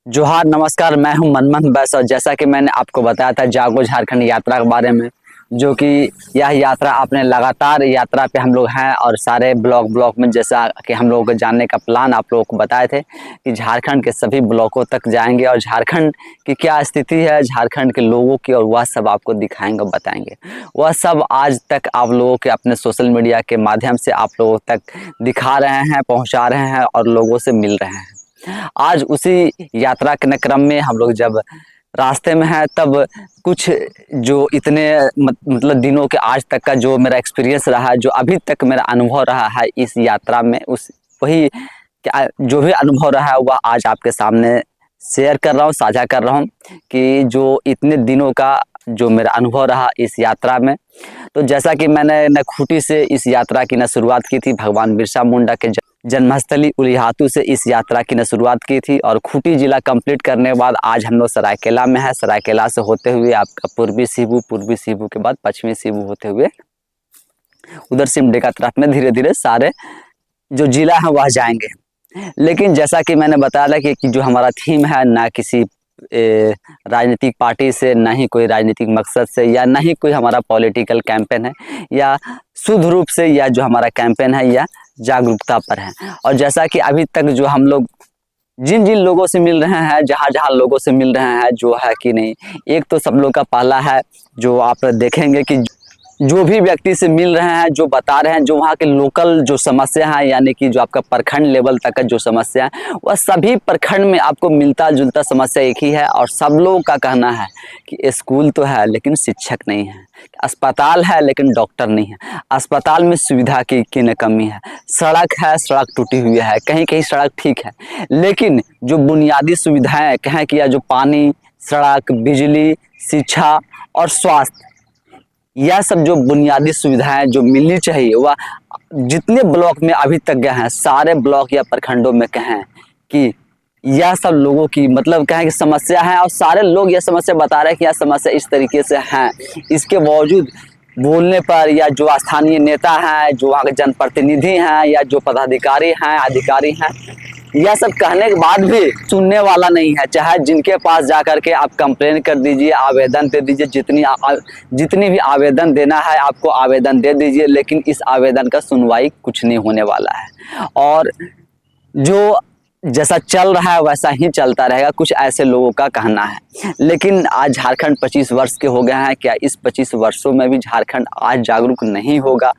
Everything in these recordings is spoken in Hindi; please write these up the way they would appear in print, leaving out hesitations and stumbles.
जोहार नमस्कार। मैं हूं मनमोहन बैस और जैसा कि मैंने आपको बताया था जागो झारखंड यात्रा के बारे में, जो कि यह यात्रा अपने लगातार यात्रा पे हम लोग हैं और सारे ब्लॉक में जैसा कि हम लोगों को जानने का प्लान आप लोगों को बताए थे कि झारखंड के सभी ब्लॉकों तक जाएंगे और झारखंड की क्या स्थिति है, झारखंड के लोगों की, और वह सब आपको दिखाएंगे और बताएंगे। वह सब आज तक आप लोगों के अपने सोशल मीडिया के माध्यम से आप लोगों तक दिखा रहे हैं, पहुँचा रहे हैं और लोगों से मिल रहे हैं। आज उसी यात्रा के क्रम में हम लोग जब रास्ते में हैं तब कुछ जो इतने मतलब दिनों के आज तक का जो मेरा एक्सपीरियंस रहा है, जो अभी तक मेरा अनुभव रहा है इस यात्रा में, उस वही क्या जो भी अनुभव रहा है वह आज आपके सामने शेयर कर रहा हूँ, साझा कर रहा हूँ कि जो इतने दिनों का जो मेरा अनुभव रहा इस यात्रा में। तो जैसा कि मैंने न खूंटी से इस यात्रा की न शुरुआत की थी, भगवान बिरसा मुंडा के जन्मस्थली उलिहातू से इस यात्रा की शुरुआत की थी और खूंटी जिला कंप्लीट करने के बाद आज हम लोग सरायकेला में है। सरायकेला से होते हुए आपका पूर्वी सीबू के बाद पश्चिमी सीबू होते हुए उधर सिमडेगा तरफ में धीरे धीरे सारे जो जिला है वह जाएंगे। लेकिन जैसा कि मैंने बताया था कि जो हमारा थीम है, ना किसी राजनीतिक पार्टी से, ना ही कोई राजनीतिक मकसद से, या ना ही कोई हमारा पॉलिटिकल कैंपेन है, या शुद्ध रूप से या जो हमारा कैंपेन है या जागरूकता पर है। और जैसा कि अभी तक जो हम लोग जिन जिन लोगों से मिल रहे हैं, जहाँ जहाँ लोगों से मिल रहे हैं, जो है कि नहीं, एक तो सब लोग का पहला है जो आप देखेंगे कि जो भी व्यक्ति से मिल रहे हैं, जो बता रहे हैं जो वहाँ के लोकल जो समस्या है, यानी कि जो आपका प्रखंड लेवल तक का जो समस्या है, वह सभी प्रखंड में आपको मिलता जुलता समस्या एक ही है। और सब लोगों का कहना है कि स्कूल तो है लेकिन शिक्षक नहीं है, अस्पताल है लेकिन डॉक्टर नहीं है, अस्पताल में सुविधा की न कमी है, सड़क है, सड़क टूटी हुई है, कहीं कहीं सड़क ठीक है, लेकिन जो बुनियादी सुविधाएं कहें कि या जो पानी, सड़क, बिजली, शिक्षा और स्वास्थ्य, यह सब जो बुनियादी सुविधाएं जो मिलनी चाहिए वह जितने ब्लॉक में अभी तक गए हैं, सारे ब्लॉक या प्रखंडों में कहें कि यह सब लोगों की मतलब कहें कि समस्या है और सारे लोग यह समस्या बता रहे हैं कि यह समस्या इस तरीके से है। इसके बावजूद बोलने पर या जो स्थानीय नेता हैं, जो वहाँ के जनप्रतिनिधि हैं या जो पदाधिकारी हैं, अधिकारी हैं, यह सब कहने के बाद भी सुनने वाला नहीं है। चाहे जिनके पास जाकर के आप कंप्लेन कर दीजिए, आवेदन दे दीजिए, जितनी भी आवेदन देना है आपको आवेदन दे दीजिए, लेकिन इस आवेदन का सुनवाई कुछ नहीं होने वाला है और जो जैसा चल रहा है वैसा ही चलता रहेगा, कुछ ऐसे लोगों का कहना है। लेकिन आज झारखंड 25 वर्ष के हो गए हैं, क्या इस 25 वर्षों में भी झारखंड आज जागरूक नहीं होगा?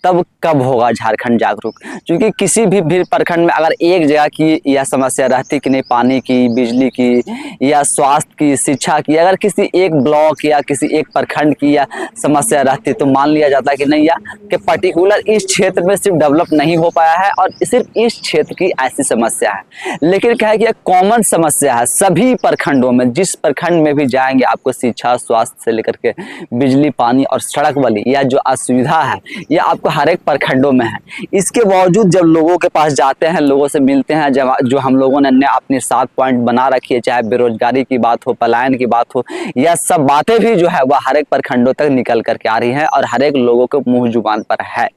तब कब होगा झारखंड जागरूक? क्योंकि किसी भी प्रखंड में अगर एक जगह की यह समस्या रहती कि नहीं, पानी की, बिजली की या स्वास्थ्य की, शिक्षा की, अगर किसी एक ब्लॉक या किसी एक प्रखंड की या समस्या रहती तो मान लिया जाता कि नहीं, या कि पर्टिकुलर इस क्षेत्र में सिर्फ डेवलप नहीं हो पाया है और सिर्फ इस क्षेत्र की ऐसी समस्या है। लेकिन क्या है कि यह कॉमन समस्या है सभी प्रखंडों में। जिस प्रखंड में भी जाएंगे आपको शिक्षा, स्वास्थ्य से लेकर के बिजली, पानी और सड़क वाली या जो असुविधा है, यह आपको हर एक प्रखंडों में है। इसके बावजूद जब लोगों के पास जाते हैं, लोगों से मिलते हैं, जब जो हम लोगों ने अपनी 7 पॉइंट बना रखी है, चाहे बेरोजगारी की बात हो, पलायन की बात हो, यह सब बातें भी जो है वह हर एक प्रखंडों तक निकल करके आ रही है और हर एक लोगों के मुंह जुबान पर है।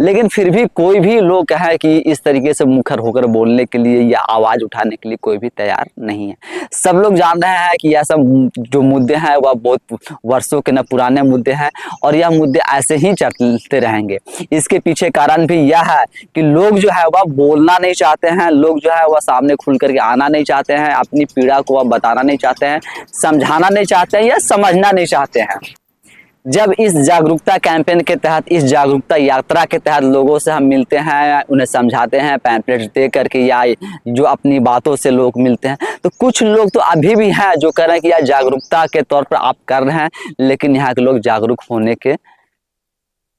लेकिन फिर भी कोई भी लोग कहे कि इस तरीके से मुखर होकर बोलने के लिए या आवाज उठाने के लिए कोई भी तैयार नहीं है। सब लोग जान रहे हैं कि यह सब जो मुद्दे हैं वह बहुत वर्षों के न पुराने मुद्दे हैं और यह मुद्दे ऐसे ही चलते रहेंगे। इसके पीछे कारण भी यह है कि लोग जो है वह बोलना नहीं चाहते हैं, लोग जो है वह सामने खुल करके आना नहीं चाहते हैं, अपनी पीड़ा को वह बताना नहीं चाहते हैं, समझाना नहीं चाहते हैं या समझना नहीं चाहते हैं। जब इस जागरूकता कैंपेन के तहत, इस जागरूकता यात्रा के तहत लोगों से हम मिलते हैं, उन्हें समझाते हैं पैम्पलेट्स दे करके या जो अपनी बातों से लोग मिलते हैं, तो कुछ लोग तो अभी भी हैं जो कह रहे हैं कि यार जागरूकता के तौर पर आप कर रहे हैं, लेकिन यहाँ के लोग जागरूक होने के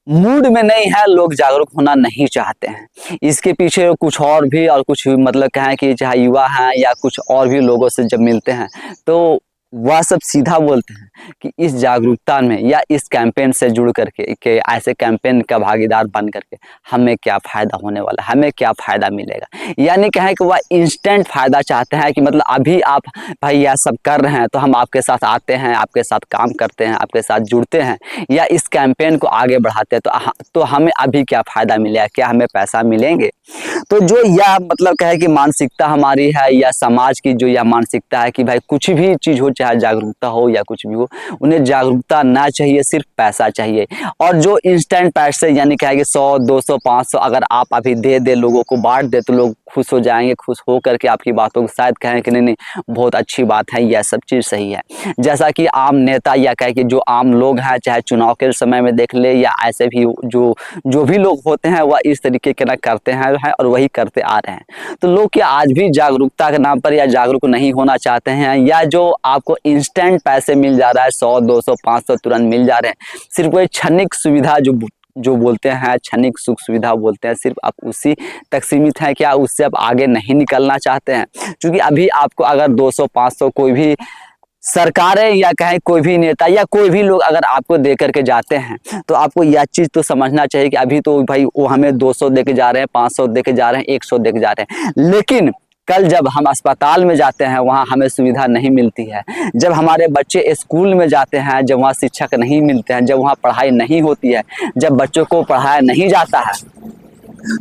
मूड में नहीं है, लोग जागरूक होना नहीं चाहते हैं। इसके पीछे कुछ और भी और कुछ मतलब कहें कि चाहे युवा हैं या कुछ और भी लोगों से जब मिलते हैं तो वह सब सीधा बोलते हैं कि इस जागरूकता में या इस कैंपेन से जुड़ करके कि ऐसे कैंपेन का भागीदार बन करके हमें क्या फ़ायदा होने वाला है, हमें क्या फ़ायदा मिलेगा। यानी कहें कि वह इंस्टेंट फ़ायदा चाहते हैं कि मतलब अभी आप भाई यह सब कर रहे हैं तो हम आपके साथ आते हैं, आपके साथ काम करते हैं, आपके साथ जुड़ते हैं या इस कैंपेन को आगे बढ़ाते हैं तो हमें अभी क्या फ़ायदा मिलेगा, क्या हमें पैसा मिलेंगे, तो जो यह मतलब क्या है कि मानसिकता हमारी है या समाज की जो यह मानसिकता है कि भाई कुछ भी चीज़ हो, चाहे जागरूकता हो या कुछ भी हो, उन्हें जागरूकता ना चाहिए, सिर्फ पैसा चाहिए। और जो इंस्टेंट पैसे यानी क्या है कि 100 200 500 अगर आप अभी दे दे, लोगों को बांट दे, तो लोग खुश हो जाएंगे। खुश हो करके आपकी बातों को शायद कहें कि नहीं नहीं बहुत अच्छी बात है, यह सब चीज़ सही है। जैसा कि आम नेता या कहे कि जो आम लोग हैं, चाहे चुनाव के समय में देख ले या ऐसे भी जो जो भी लोग होते हैं, वह इस तरीके के ना करते हैं और वही करते आ रहे हैं। तो लोग क्या आज भी जागरूकता के नाम पर या जागरूक नहीं होना चाहते हैं, या जो आपको इंस्टेंट पैसे मिल जा रहा है 100 200 500 तुरंत मिल जा रहे हैं, सिर्फ वही क्षणिक सुविधा जो बोलते हैं, क्षणिक सुख सुविधा बोलते हैं, सिर्फ आप उसी तक सीमित है क्या? उससे आप आगे नहीं निकलना चाहते हैं? क्योंकि अभी आपको अगर 200 500 कोई भी सरकारें या कहें कोई भी नेता या कोई भी लोग अगर आपको दे करके जाते हैं, तो आपको यह चीज़ तो समझना चाहिए कि अभी तो भाई वो हमें 200 दे के जा रहे हैं, 500 दे के जा रहे हैं, 100 दे के जा रहे हैं, लेकिन कल जब हम अस्पताल में जाते हैं वहाँ हमें सुविधा नहीं मिलती है, जब हमारे बच्चे स्कूल में जाते हैं, जब वहाँ शिक्षक नहीं मिलते हैं, जब वहाँ पढ़ाई नहीं होती है, जब बच्चों को पढ़ाया नहीं जाता है,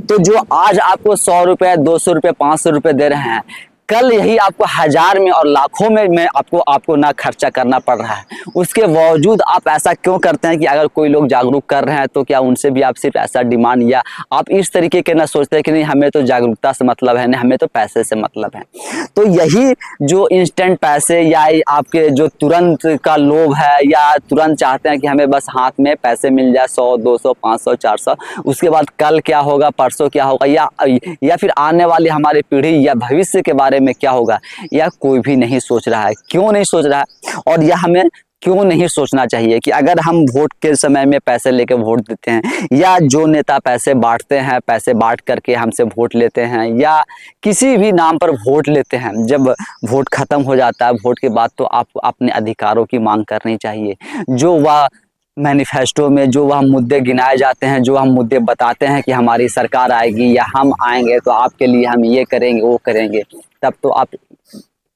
तो जो आज आपको 100 रुपये 200 रुपये 500 रुपये दे रहे हैं, कल यही आपको हजार में और लाखों में आपको ना खर्चा करना पड़ रहा है। उसके बावजूद आप ऐसा क्यों करते हैं कि अगर कोई लोग जागरूक कर रहे हैं तो क्या उनसे भी आप सिर्फ ऐसा डिमांड, या आप इस तरीके के ना सोचते हैं कि नहीं हमें तो जागरूकता से मतलब है, नहीं हमें तो पैसे से मतलब है। तो यही जो इंस्टेंट पैसे या आपके जो तुरंत का लोभ है, या तुरंत चाहते हैं कि हमें बस हाथ में पैसे मिल जाए 100 200 500 400, उसके बाद कल क्या होगा, परसों क्या होगा, या फिर आने वाली हमारी पीढ़ी या भविष्य के बारे में क्या होगा, यह कोई भी नहीं सोच रहा है। क्यों नहीं सोच रहा है? और यह हमें क्यों नहीं सोचना चाहिए कि अगर हम वोट के समय में पैसे लेके वोट देते हैं, या जो नेता पैसे बांटते हैं, पैसे बांट करके हमसे वोट लेते हैं, या किसी भी नाम पर वोट लेते हैं, जब वोट खत्म हो जाता है, वोट के बाद तो आपको अपने अधिकारों की मांग करनी चाहिए। जो वह मैनिफेस्टो में जो वह मुद्दे गिनाए जाते हैं, जो हम मुद्दे बताते हैं कि हमारी सरकार आएगी या हम आएंगे तो आपके लिए हम ये करेंगे वो करेंगे, तब तो आप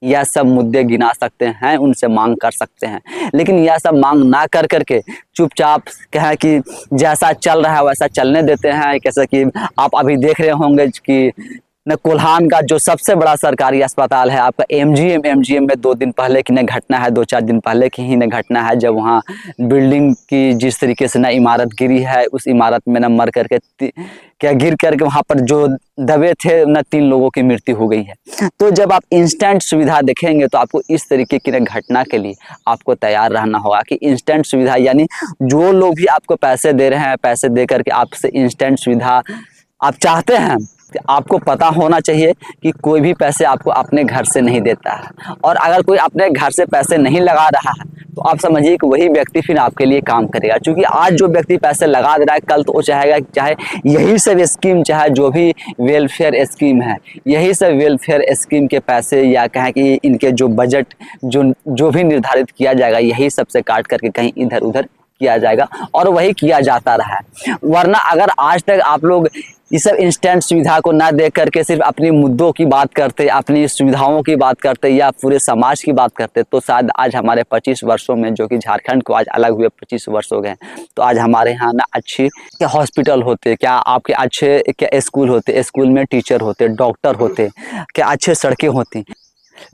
यह सब मुद्दे गिना सकते हैं, उनसे मांग कर सकते हैं। लेकिन यह सब मांग ना कर करके चुपचाप कहें कि जैसा चल रहा है वैसा चलने देते हैं। कैसे कि आप अभी देख रहे होंगे कि न कोल्हान का जो सबसे बड़ा सरकारी अस्पताल है आपका एमजीएम में 2 दिन पहले की न घटना है, 2-4 दिन पहले की ही न घटना है, जब वहाँ बिल्डिंग की जिस तरीके से न इमारत गिरी है, उस इमारत में न मर करके क्या गिर करके वहाँ पर जो दबे थे न 3 लोगों की मृत्यु हो गई है। तो जब आप इंस्टेंट सुविधा देखेंगे तो आपको इस तरीके की न घटना के लिए आपको तैयार रहना होगा कि इंस्टेंट सुविधा यानी जो लोग भी आपको पैसे दे रहे हैं, पैसे दे करके आपसे इंस्टेंट सुविधा आप चाहते हैं, आपको पता होना चाहिए कि कोई भी पैसे आपको अपने घर से नहीं देता है। और अगर कोई अपने घर से पैसे नहीं लगा रहा है तो आप समझिए कि वही व्यक्ति फिर आपके लिए काम करेगा। क्योंकि आज जो व्यक्ति पैसे लगा दे रहा है, कल तो वो चाहेगा, चाहे यही सब स्कीम, चाहे जो भी वेलफेयर स्कीम है, यही सब वेलफेयर स्कीम के पैसे या कहें कि इनके जो बजट जो भी निर्धारित किया जाएगा, यही सबसे काट करके कहीं इधर उधर किया जाएगा और वही किया जाता रहा है। वरना अगर आज तक आप लोग इस सब इंस्टेंट सुविधा को ना देख करके सिर्फ अपने मुद्दों की बात करते, अपनी सुविधाओं की बात करते या पूरे समाज की बात करते, तो शायद आज हमारे 25 वर्षों में, जो कि झारखंड को आज अलग हुए 25 वर्ष हो गए, तो आज हमारे यहाँ ना अच्छी क्या हॉस्पिटल होते, क्या आपके अच्छे क्या स्कूल होते, स्कूल में टीचर होते, डॉक्टर होते, क्या अच्छे सड़कें होती।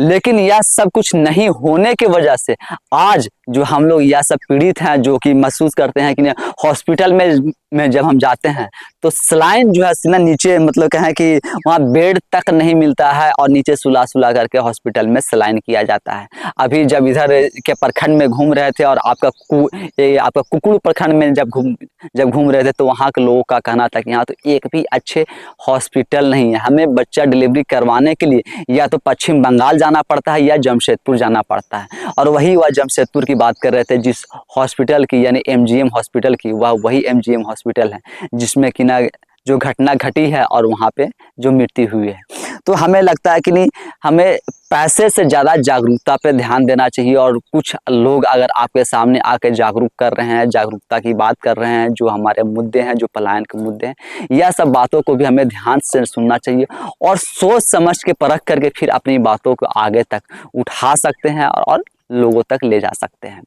लेकिन यह सब कुछ नहीं होने की वजह से आज जो हम लोग यह सब पीड़ित हैं, जो कि महसूस करते हैं कि हॉस्पिटल में जब हम जाते हैं तो सलाइन जो है सीना नीचे, मतलब कहें कि वहाँ बेड तक नहीं मिलता है और नीचे सुला सुला करके हॉस्पिटल में सलाइन किया जाता है। अभी जब इधर के प्रखंड में घूम रहे थे और आपका कुकुड़ प्रखंड में जब घूम रहे थे, तो वहाँ के लोगों का कहना था कि यहाँ तो एक भी अच्छे हॉस्पिटल नहीं है, हमें बच्चा डिलीवरी करवाने के लिए या तो पश्चिम बंगाल जाना पड़ता है या जमशेदपुर जाना पड़ता है। और वही वह जमशेदपुर की बात कर रहे थे, जिस हॉस्पिटल की यानी एमजीएम हॉस्पिटल की, वह वही एमजीएम हॉस्पिटल है जिसमें कि ना जो घटना घटी है और वहाँ पे जो मृत्यु हुई है। तो हमें लगता है कि नहीं, हमें पैसे से ज़्यादा जागरूकता पे ध्यान देना चाहिए। और कुछ लोग अगर आपके सामने आके जागरूक कर रहे हैं, जागरूकता की बात कर रहे हैं, जो हमारे मुद्दे हैं, जो पलायन के मुद्दे हैं, यह सब बातों को भी हमें ध्यान से सुनना चाहिए और सोच समझ के परख करके फिर अपनी बातों को आगे तक उठा सकते हैं और लोगों तक ले जा सकते हैं।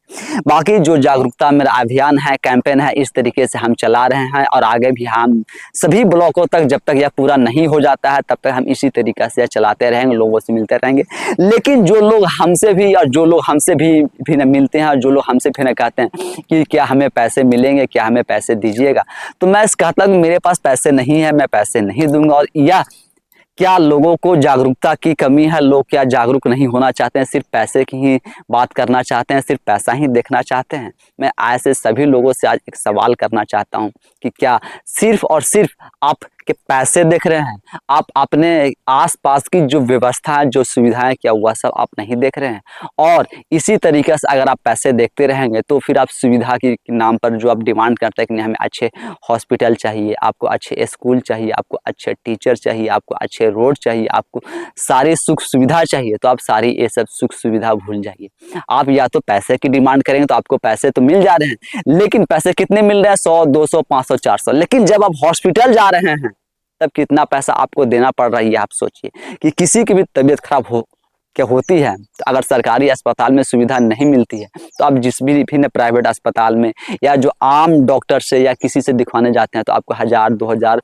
बाकी जो जागरूकता मेरा अभियान है, कैंपेन है, इस तरीके से हम चला रहे हैं और आगे भी हम सभी ब्लॉकों तक जब तक यह पूरा नहीं हो जाता है तब तक हम इसी तरीके से चलाते रहेंगे, लोगों से मिलते रहेंगे। लेकिन जो लोग हमसे भी और जो लोग हमसे भी न मिलते हैं और जो लोग हमसे फिर कहते हैं कि क्या हमें पैसे मिलेंगे, क्या हमें पैसे दीजिएगा, तो मैं कहता हूँ मेरे पास पैसे नहीं है, मैं पैसे नहीं दूंगा। और या क्या लोगों को जागरूकता की कमी है, लोग क्या जागरूक नहीं होना चाहते हैं, सिर्फ पैसे की ही बात करना चाहते हैं, सिर्फ पैसा ही देखना चाहते हैं। मैं ऐसे सभी लोगों से आज एक सवाल करना चाहता हूं कि क्या सिर्फ और सिर्फ आप के पैसे देख रहे हैं, आप अपने आसपास की जो व्यवस्था है, जो सुविधाएं, क्या वह सब आप नहीं देख रहे हैं? और इसी तरीके से अगर आप पैसे देखते रहेंगे तो फिर आप सुविधा के नाम पर जो आप डिमांड करते हैं कि नहीं हमें अच्छे हॉस्पिटल चाहिए, आपको अच्छे स्कूल चाहिए, आपको अच्छे टीचर चाहिए, आपको अच्छे रोड चाहिए, आपको सारी सुख सुविधा चाहिए, तो आप सारी ये सब सुख सुविधा भूल जाइए। आप या तो पैसे की डिमांड करेंगे तो आपको पैसे तो मिल जा रहे हैं, लेकिन पैसे कितने मिल रहे हैं? 100, 200, 500, 400। लेकिन जब आप हॉस्पिटल जा रहे हैं तब कितना पैसा आपको देना पड़ रहा है, आप सोचिए। कि किसी की भी तबीयत खराब हो क्या होती है तो अगर सरकारी अस्पताल में सुविधा नहीं मिलती है तो आप जिस भी प्राइवेट अस्पताल में या जो आम डॉक्टर से या किसी से दिखवाने जाते हैं तो आपको 1000, 2000,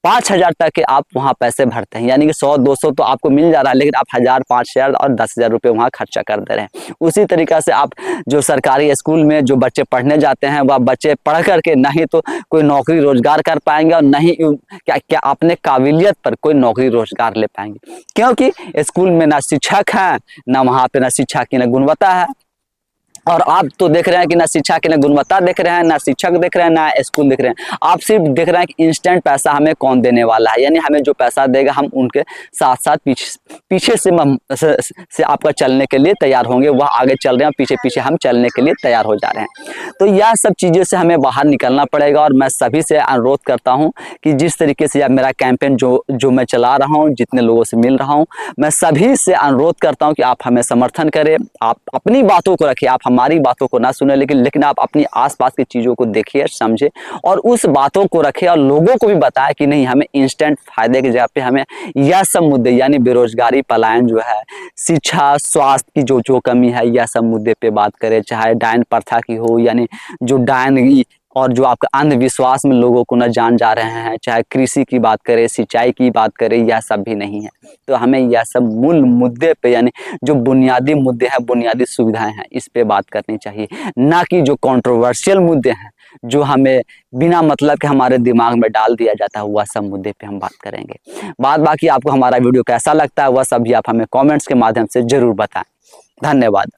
5000 तक के आप वहाँ पैसे भरते हैं। यानी कि 100, 200 तो आपको मिल जा रहा है, लेकिन आप 1000, 5000 और 10,000 रुपये वहाँ खर्चा कर दे रहे हैं। उसी तरीक़ा से आप जो सरकारी स्कूल में जो बच्चे पढ़ने जाते हैं वह बच्चे पढ़ करके नहीं तो कोई नौकरी रोजगार कर पाएंगे और नहीं क्या अपने काबिलियत पर कोई नौकरी रोजगार ले पाएंगे, क्योंकि स्कूल में ना शिक्षक है, ना वहाँ पे ना शिक्षा की ना गुणवत्ता है। और आप तो देख रहे हैं कि ना शिक्षा की ना गुणवत्ता देख रहे हैं, ना शिक्षक देख रहे हैं, ना स्कूल देख रहे हैं। आप सिर्फ देख रहे हैं कि इंस्टेंट पैसा हमें कौन देने वाला है, यानी हमें जो पैसा देगा हम उनके साथ साथ पीछे से आपका चलने के लिए तैयार होंगे। वह आगे चल रहे हैं, पीछे पीछे हम चलने के लिए तैयार हो जा रहे हैं। तो यह सब चीज़ों से हमें बाहर निकलना पड़ेगा। और मैं सभी से अनुरोध करता हूँ कि जिस तरीके से यह मेरा कैंपेन जो मैं चला रहा हूँ, जितने लोगों से मिल रहा हूँ, मैं सभी से अनुरोध करता हूँ कि आप हमें समर्थन करें। आप अपनी बातों को रखिए, आप हमारी बातों को ना सुने, लेकिन आप अपनी आसपास की चीज़ों को देखिए, समझे और उस बातों को रखें और लोगों को भी बताएं कि नहीं हमें इंस्टेंट फायदे की जगह पे हमें यह सब मुद्दे यानी बेरोजगारी, पलायन जो है, शिक्षा, स्वास्थ्य की जो कमी है, यह सब मुद्दे पे बात करें। चाहे डायन प्रथा की हो, यानी जो डायन और जो आपका अंधविश्वास में लोगों को न जान जा रहे हैं, चाहे कृषि की बात करें, सिंचाई की बात करें, यह सब भी नहीं है। तो हमें यह सब मूल मुद्दे पे यानी जो बुनियादी मुद्दे हैं, बुनियादी सुविधाएं हैं, इस पे बात करनी चाहिए, ना कि जो कंट्रोवर्शियल मुद्दे हैं जो हमें बिना मतलब के हमारे दिमाग में डाल दिया जाता है, वह सब मुद्दे पे हम बात करेंगे। बाकी आपको हमारा वीडियो कैसा लगता है वह सब भी आप हमें कमेंट्स के माध्यम से जरूर बताएं। धन्यवाद।